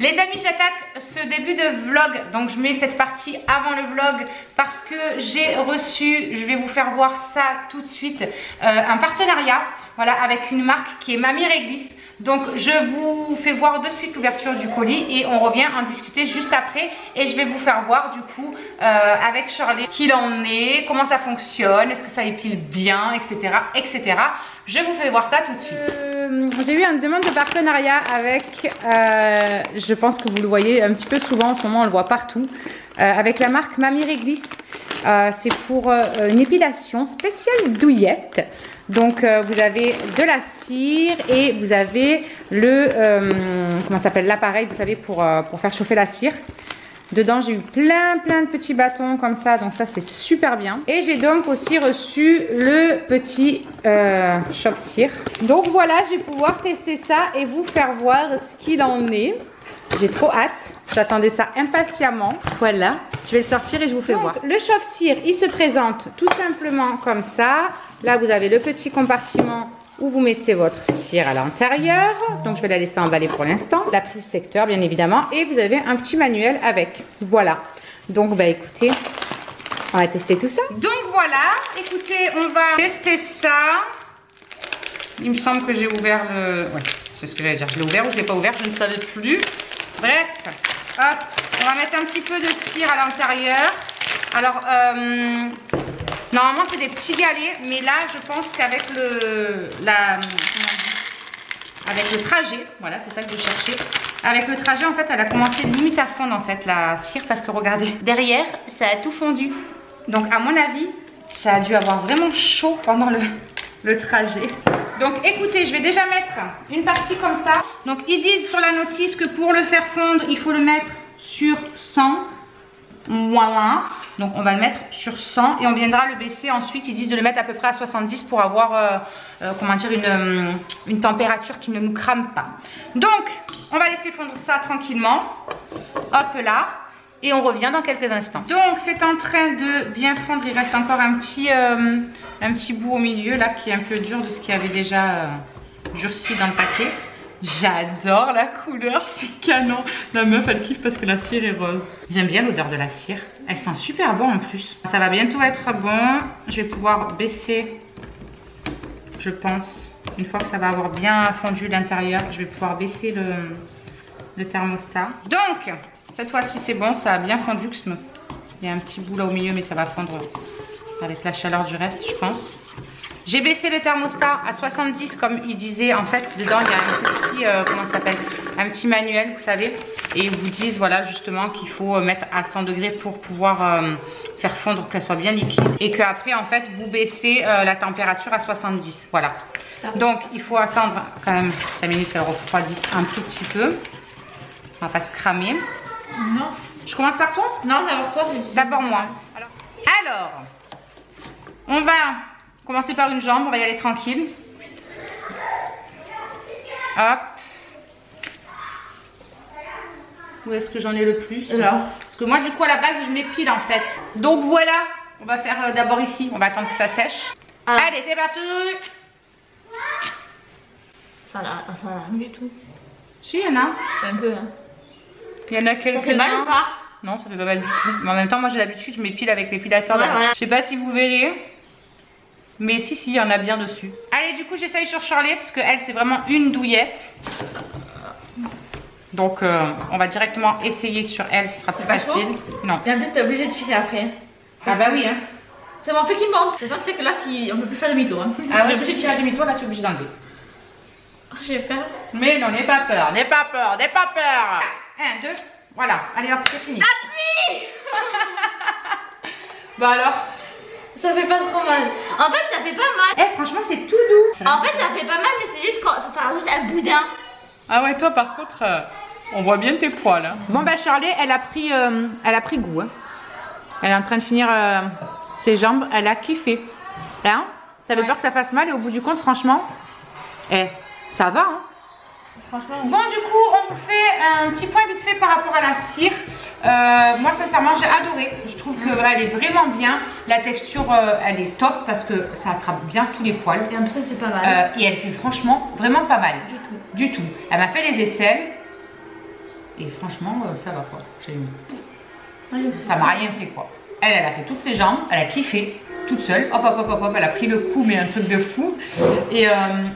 Les amis, j'attaque ce début de vlog, donc je mets cette partie avant le vlog parce que j'ai reçu, je vais vous faire voir ça tout de suite, un partenariat, voilà, avec une marque qui est Mamie Réglisse. Donc je vous fais voir de suite l'ouverture du colis et on revient en discuter juste après et je vais vous faire voir du coup avec Shirley ce qu'il en est, comment ça fonctionne, est-ce que ça épile bien, etc., etc. Je vous fais voir ça tout de suite. J'ai eu une demande de partenariat avec, je pense que vous le voyez un petit peu souvent en ce moment, on le voit partout, avec la marque Mamie Réglisse. C'est pour une épilation spéciale douillette. Donc vous avez de la cire et vous avez le comment s'appelle, l'appareil, vous savez, pour faire chauffer la cire. Dedans j'ai eu plein de petits bâtons comme ça, donc ça c'est super bien. Et j'ai donc aussi reçu le petit chauffe-cire. Donc voilà, je vais pouvoir tester ça et vous faire voir ce qu'il en est. J'ai trop hâte, j'attendais ça impatiemment. Voilà, je vais le sortir et je vous fais voir. Le chauffe-cire, il se présente tout simplement comme ça. Là, vous avez le petit compartiment où vous mettez votre cire à l'intérieur. Donc, je vais la laisser emballer pour l'instant. La prise secteur, bien évidemment. Et vous avez un petit manuel avec. Voilà. Donc, bah écoutez, on va tester tout ça. Donc, voilà. Écoutez, on va tester ça. Il me semble que j'ai ouvert le... Ouais, c'est ce que j'allais dire. Je l'ai ouvert ou je ne l'ai pas ouvert, je ne savais plus. Bref, hop, on va mettre un petit peu de cire à l'intérieur. Alors, normalement c'est des petits galets, mais là je pense qu'avec avec le trajet, voilà, c'est ça que je cherchais. Avec le trajet, en fait, elle a commencé limite à fondre, en fait, la cire, parce que regardez, derrière, ça a tout fondu. Donc, à mon avis, ça a dû avoir vraiment chaud pendant le trajet. Donc écoutez, je vais déjà mettre une partie comme ça. Donc ils disent sur la notice que pour le faire fondre, il faut le mettre sur 100. Voilà. Donc on va le mettre sur 100 et on viendra le baisser ensuite. Ils disent de le mettre à peu près à 70 pour avoir comment dire, une température qui ne nous crame pas. Donc on va laisser fondre ça tranquillement. Hop là. Et on revient dans quelques instants. Donc c'est en train de bien fondre. Il reste encore un petit bout au milieu là qui est un peu dur de ce qui avait déjà durci dans le paquet. J'adore la couleur, c'est canon. La meuf elle kiffe parce que la cire est rose. J'aime bien l'odeur de la cire. Elle sent super bon en plus. Ça va bientôt être bon. Je vais pouvoir baisser, je pense. Une fois que ça va avoir bien fondu l'intérieur, je vais pouvoir baisser le thermostat. Donc cette fois-ci c'est bon, ça a bien fondu. Il y a un petit bout là au milieu mais ça va fondre avec la chaleur du reste je pense. J'ai baissé le thermostat à 70 comme il disait. En fait dedans il y a un petit, comment ça s'appelle, un petit manuel vous savez. Et ils vous disent voilà justement qu'il faut mettre à 100 degrés pour pouvoir faire fondre, qu'elle soit bien liquide. Et qu'après en fait vous baissez la température à 70, voilà. Donc il faut attendre quand même 5 minutes qu'elle refroidisse un tout petit peu. On va pas se cramer. Non. Je commence par toi? Non, d'abord toi, c'est d'abord moi. Alors, on va commencer par une jambe, on va y aller tranquille. Hop. Où est-ce que j'en ai le plus? Là. Parce que moi, du coup, à la base, je m'épile en fait. Donc voilà, on va faire d'abord ici. On va attendre que ça sèche. Ah. Allez, c'est parti. Ça a rien du tout. Si, il y en a. Un peu, hein. Il y en a Ça fait quelques-uns. mal ou pas? Non, ça fait pas mal du tout. Mais en même temps, moi j'ai l'habitude, je m'épile avec l'épilateur. Ouais, voilà. Je sais pas si vous verrez. Mais si, il y en a bien dessus. Allez, du coup, j'essaye sur Shirley parce qu'elle, c'est vraiment une douillette. Donc, on va directement essayer sur elle, ce sera plus facile. Non. Et en plus, t'es obligé de tirer après. Ah bah oui, hein. C'est mon fait qui monte. C'est ça, tu sais que là, si on peut plus faire demi-tour. Hein. Ah ouais, tu peux tirer à demi-tour, là, tu es obligé d'enlever. Oh, j'ai peur. Mais non, n'aie pas peur, n'aie pas peur, n'aie pas peur. 1, 2, voilà. Allez, hop, c'est fini. Appuie. Bah alors? Ça fait pas trop mal. En fait, ça fait pas mal. Eh, franchement, c'est tout doux. En fait, ça fait pas mal, mais c'est juste qu'il faut faire juste un boudin. Ah ouais, toi, par contre, on voit bien tes poils. Hein. Bon, bah, Shirley, elle a pris goût. Hein. Elle est en train de finir ses jambes. Elle a kiffé. Hein? T'avais peur que ça fasse mal et au bout du compte, franchement, ça va. Hein. Franchement, Bon, du coup, on vous fait un petit point vite fait par rapport à la cire. Moi, sincèrement, j'ai adoré. Je trouve qu'elle est vraiment bien. La texture, elle est top parce que ça attrape bien tous les poils. et en plus, ça fait pas mal. Et elle fait franchement vraiment pas mal. Du tout. Elle m'a fait les aisselles. Et franchement, ça va quoi. Ça m'a rien fait quoi. Elle a fait toutes ses jambes, elle a kiffé toute seule. Hop, hop, hop, hop, hop, elle a pris le coup, mais un truc de fou. Et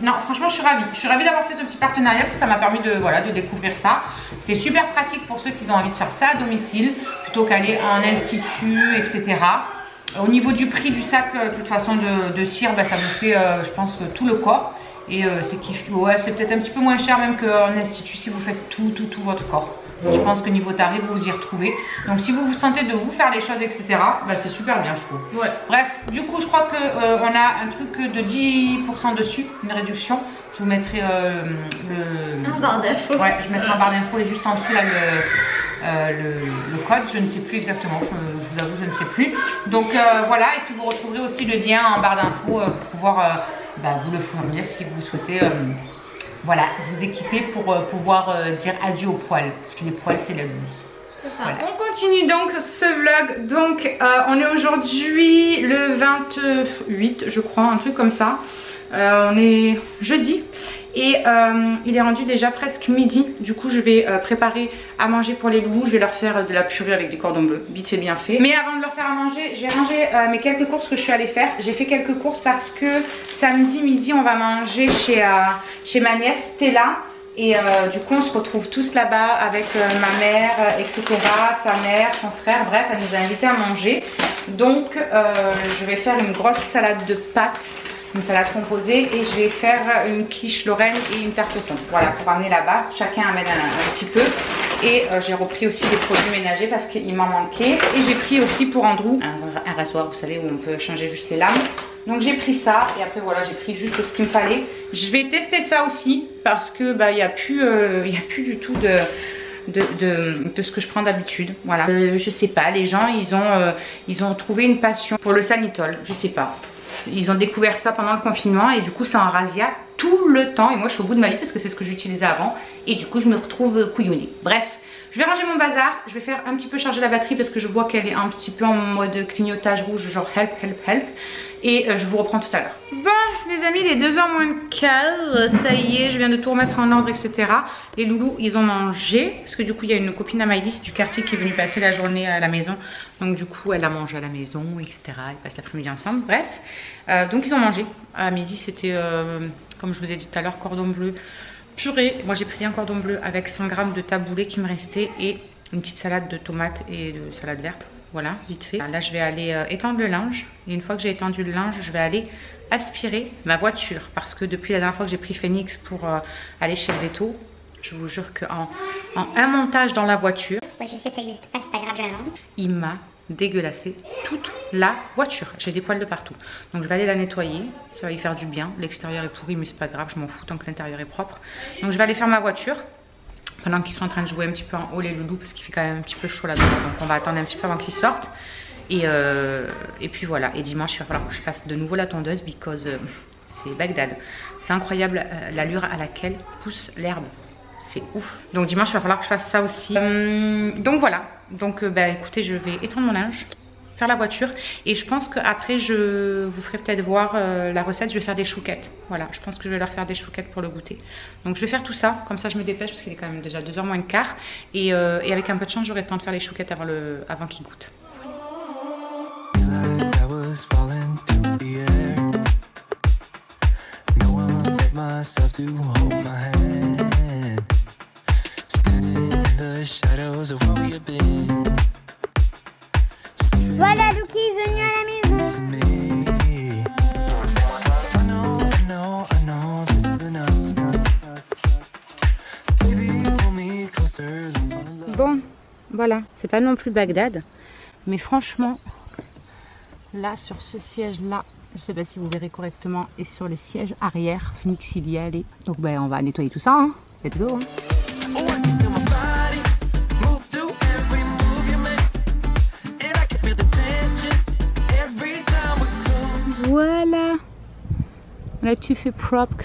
non, franchement, je suis ravie. Je suis ravie d'avoir fait ce petit partenariat parce que ça m'a permis de, voilà, de découvrir ça. C'est super pratique pour ceux qui ont envie de faire ça à domicile plutôt qu'aller en institut, etc. Au niveau du prix du sac, de toute façon, de cire, bah, ça vous fait, je pense, tout le corps. Et c'est peut-être un petit peu moins cher même qu'en institut si vous faites tout votre corps. Je pense que niveau tarif, vous vous y retrouvez. Donc si vous vous sentez de vous faire les choses, etc., bah, c'est super bien, je trouve. Ouais. Bref, du coup, je crois qu'on a un truc de 10% dessus, une réduction. Je vous mettrai un barre d'infos. Ouais, je mettrai un barre d'infos et juste en dessous là le code. Je ne sais plus exactement, je vous avoue, je ne sais plus. Donc voilà, et puis vous retrouverez aussi le lien en barre d'infos pour pouvoir vous le fournir si vous souhaitez. Voilà, vous équiper pour pouvoir dire adieu aux poils, parce que les poils c'est la loose. Voilà. On continue donc ce vlog. Donc on est aujourd'hui le 28 je crois, un truc comme ça. On est jeudi et il est rendu déjà presque midi. Du coup je vais préparer à manger pour les loulous. Je vais leur faire de la purée avec des cordons bleus, vite fait bien fait. Mais avant de leur faire à manger, je vais ranger mes quelques courses que je suis allée faire. J'ai fait quelques courses parce que samedi midi on va manger chez ma nièce Stella. Et du coup on se retrouve tous là-bas avec ma mère, etc. Sa mère, son frère, bref, elle nous a invités à manger. Donc je vais faire une grosse salade de pâtes, une salade composée, et je vais faire une quiche Lorraine et une tarte au thon. Voilà, pour amener là-bas, chacun amène un petit peu. Et j'ai repris aussi des produits ménagers parce qu'il m'en manquait. Et j'ai pris aussi pour Andrew un rasoir, vous savez, où on peut changer juste les lames. Donc j'ai pris ça et après voilà, j'ai pris juste ce qu'il me fallait. Je vais tester ça aussi parce que il n'y a plus du tout de ce que je prends d'habitude. Voilà. Je sais pas, les gens ils ont trouvé une passion pour le Sanitol, je sais pas. Ils ont découvert ça pendant le confinement et du coup c'est en razzia tout le temps. Et moi je suis au bout de ma vie parce que c'est ce que j'utilisais avant. Et du coup je me retrouve couillonnée. Bref, je vais ranger mon bazar. Je vais faire un petit peu charger la batterie parce que je vois qu'elle est un petit peu en mode clignotage rouge, genre help, help, help. Et je vous reprends tout à l'heure. Bon les amis, il est 2h moins le quart. Ça y est, je viens de tout remettre en ordre, etc. Les loulous ils ont mangé. Parce que du coup il y a une copine à Maïlis du quartier qui est venue passer la journée à la maison. Donc du coup elle a mangé à la maison, etc. Ils passent l'après-midi ensemble, bref. Donc ils ont mangé. À midi c'était, comme je vous ai dit tout à l'heure, cordon bleu purée. Moi j'ai pris un cordon bleu avec 100 g de taboulé qui me restait. Et une petite salade de tomates et de salade verte. Voilà, vite fait. Là, je vais aller étendre le linge. Et une fois que j'ai étendu le linge, je vais aller aspirer ma voiture. Parce que depuis la dernière fois que j'ai pris Phoenix pour aller chez le veto, je vous jure qu'en un montage dans la voiture, ouais, je sais, ça n'existe pas, c'est pas grave, j'invente. Il m'a dégueulassé toute la voiture. J'ai des poils de partout. Donc je vais aller la nettoyer. Ça va y faire du bien. L'extérieur est pourri, mais c'est pas grave, je m'en fous tant que l'intérieur est propre. Donc je vais aller faire ma voiture. Pendant qu'ils sont en train de jouer un petit peu en haut les loulous parce qu'il fait quand même un petit peu chaud là-dedans. Donc on va attendre un petit peu avant qu'ils sortent. Et puis voilà. Et dimanche il va falloir que je fasse de nouveau la tondeuse because c'est Bagdad. C'est incroyable l'allure à laquelle pousse l'herbe. C'est ouf. Donc dimanche il va falloir que je fasse ça aussi. Donc voilà. Donc écoutez, je vais étendre mon linge, faire la voiture et je pense qu'après je vous ferai peut-être voir la recette. Je vais faire des chouquettes, voilà, je pense que je vais leur faire des chouquettes pour le goûter. Donc je vais faire tout ça, comme ça je me dépêche parce qu'il est quand même déjà 2h moins le quart et avec un peu de chance j'aurai le temps de faire les chouquettes avant qu'ils goûtent. Voilà, Lucky est venu à la maison. Bon, voilà, c'est pas non plus Bagdad, mais franchement, là sur ce siège là, je sais pas si vous verrez correctement, et sur les sièges arrière, Phoenix il y est allé. Donc on va nettoyer tout ça, hein. Let's go, hein. Voilà. Là tu fais propre.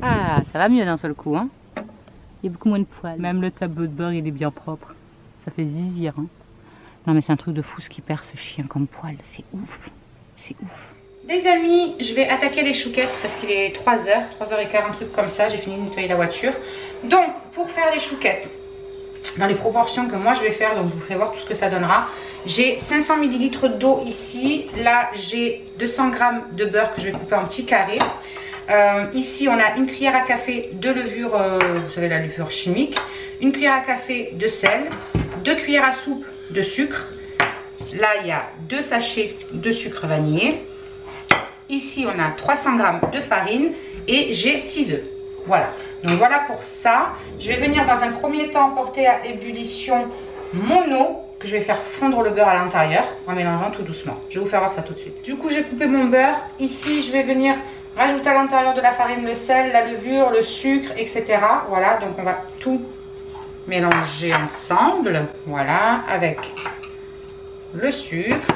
Ah, ça va mieux d'un seul coup, hein. Il y a beaucoup moins de poils. Même le tableau de bord il est bien propre. Ça fait zizir, hein. Non mais c'est un truc de fou ce qui perd ce chien comme poil. C'est ouf. C'est ouf. Les amis, je vais attaquer les chouquettes parce qu'il est 3h, 3h15, un truc comme ça. J'ai fini de nettoyer la voiture. Donc, pour faire les chouquettes, dans les proportions que moi je vais faire, donc je vous ferai voir tout ce que ça donnera. J'ai 500 ml d'eau ici, là j'ai 200 g de beurre que je vais couper en petits carrés. Ici on a une cuillère à café de levure, vous savez la levure chimique, une cuillère à café de sel, 2 cuillères à soupe de sucre. Là il y a 2 sachets de sucre vanillé. Ici on a 300 g de farine et j'ai 6 œufs. Voilà, donc voilà pour ça. Je vais venir dans un premier temps porter à ébullition mon eau, que je vais faire fondre le beurre à l'intérieur en mélangeant tout doucement. Je vais vous faire voir ça tout de suite. Du coup j'ai coupé mon beurre. Ici je vais venir rajouter à l'intérieur de la farine le sel, la levure, le sucre, etc. Voilà, donc on va tout mélanger ensemble. Voilà, avec le sucre.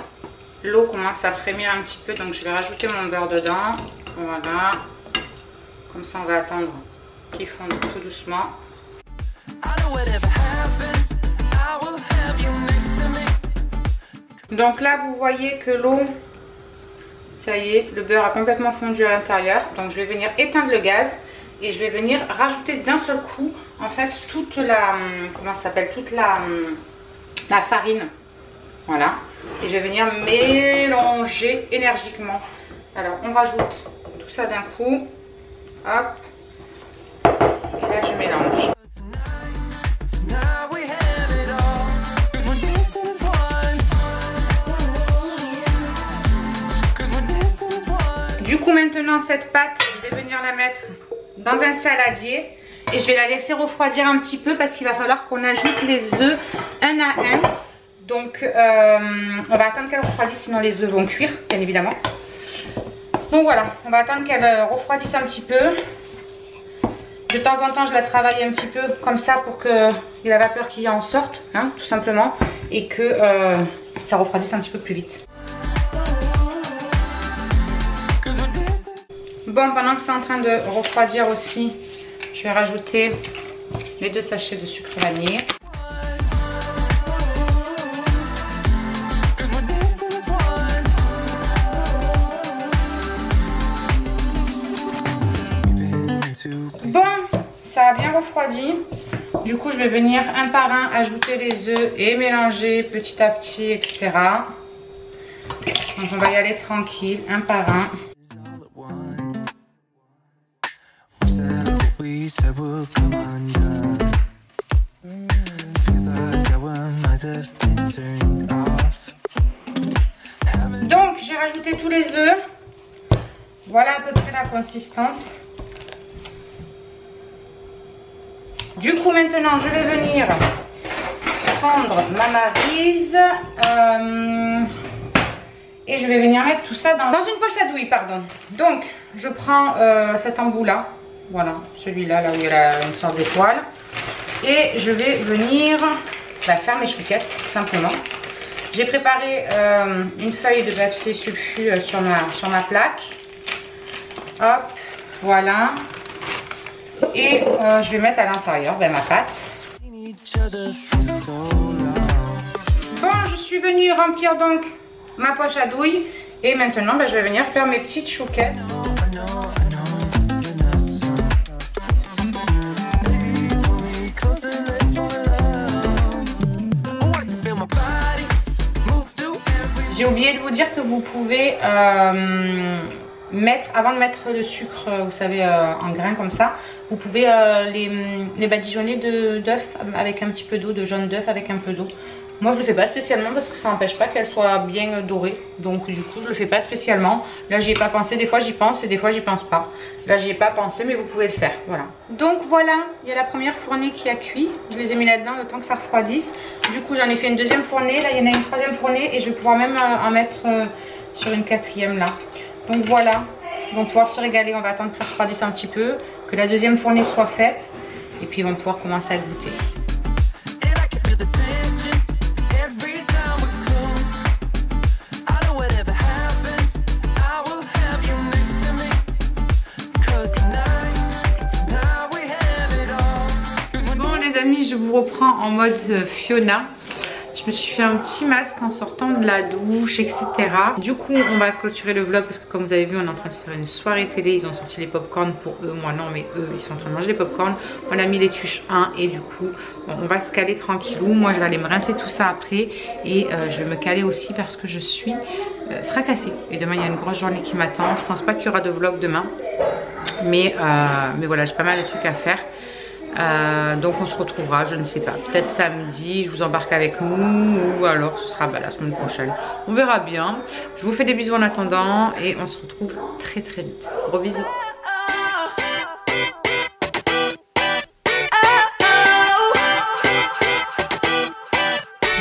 L'eau commence à frémir un petit peu, donc je vais rajouter mon beurre dedans. Voilà. Comme ça, on va attendre qu'il fonde tout doucement. Donc là, vous voyez que l'eau, ça y est, le beurre a complètement fondu à l'intérieur. Donc je vais venir éteindre le gaz et je vais venir rajouter d'un seul coup, en fait, toute la, comment ça s'appelle, toute la farine. Voilà. Et je vais venir mélanger énergiquement. Alors, on rajoute tout ça d'un coup. Hop. Et là, je mélange. Du coup, maintenant, cette pâte, je vais venir la mettre dans un saladier. Et je vais la laisser refroidir un petit peu parce qu'il va falloir qu'on ajoute les œufs un à un. Donc, on va attendre qu'elle refroidisse, sinon les œufs vont cuire, bien évidemment. Donc voilà, on va attendre qu'elle refroidisse un petit peu. De temps en temps, je la travaille un petit peu comme ça pour que la vapeur qui en sorte, hein, tout simplement. Et que ça refroidisse un petit peu plus vite. Bon, pendant que c'est en train de refroidir aussi, je vais rajouter les 2 sachets de sucre vanillé. Bon, ça a bien refroidi. Du coup, je vais venir un par un ajouter les œufs et mélanger petit à petit, etc. Donc, on va y aller tranquille, un par un. Donc, j'ai rajouté tous les œufs. Voilà à peu près la consistance. Du coup, maintenant, je vais venir prendre ma maryse et je vais venir mettre tout ça dans une poche à douille, pardon. Donc, je prends cet embout-là, voilà, celui-là, là où il y a une sorte d'étoile. Et je vais venir faire mes chouquettes, tout simplement. J'ai préparé une feuille de papier sulfu sur ma plaque. Hop, voilà. Et je vais mettre à l'intérieur ma pâte. Bon, je suis venue remplir donc ma poche à douille. Et maintenant, je vais venir faire mes petites chouquettes. J'ai oublié de vous dire que vous pouvez avant de mettre le sucre, vous savez, en grains comme ça, vous pouvez les badigeonner d'œufs avec un petit peu d'eau, de jaune d'œuf avec un peu d'eau. Moi je le fais pas spécialement parce que ça n'empêche pas qu'elle soit bien dorée, donc du coup je le fais pas spécialement. Là j'y ai pas pensé, des fois j'y pense et des fois j'y pense pas. Là j'y ai pas pensé, mais vous pouvez le faire, voilà. Donc voilà, il y a la première fournée qui a cuit, je les ai mis là-dedans le temps que ça refroidisse. Du coup j'en ai fait une deuxième fournée, là il y en a une troisième fournée et je vais pouvoir même en mettre sur une quatrième là. Donc voilà, ils vont pouvoir se régaler, on va attendre que ça refroidisse un petit peu, que la deuxième fournée soit faite et puis ils vont pouvoir commencer à goûter. Bon les amis, je vous reprends en mode Fiona. Je me suis fait un petit masque en sortant de la douche, etc. Du coup, on va clôturer le vlog parce que comme vous avez vu, on est en train de faire une soirée télé. Ils ont sorti les popcorn pour eux. Moi non, mais eux, ils sont en train de manger les popcorn. On a mis les tuches 1 et du coup, bon, on va se caler tranquillou. Moi, je vais aller me rincer tout ça après et je vais me caler aussi parce que je suis fracassée. Et demain, il y a une grosse journée qui m'attend. Je pense pas qu'il y aura de vlog demain. Mais voilà, j'ai pas mal de trucs à faire. Donc on se retrouvera, je ne sais pas, peut-être samedi, je vous embarque avec nous ou alors ce sera la semaine prochaine, on verra bien. Je vous fais des bisous en attendant et on se retrouve très très vite. Gros bisous.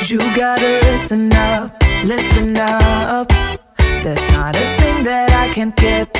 You gotta listen up, listen up. There's not a thing that I can't get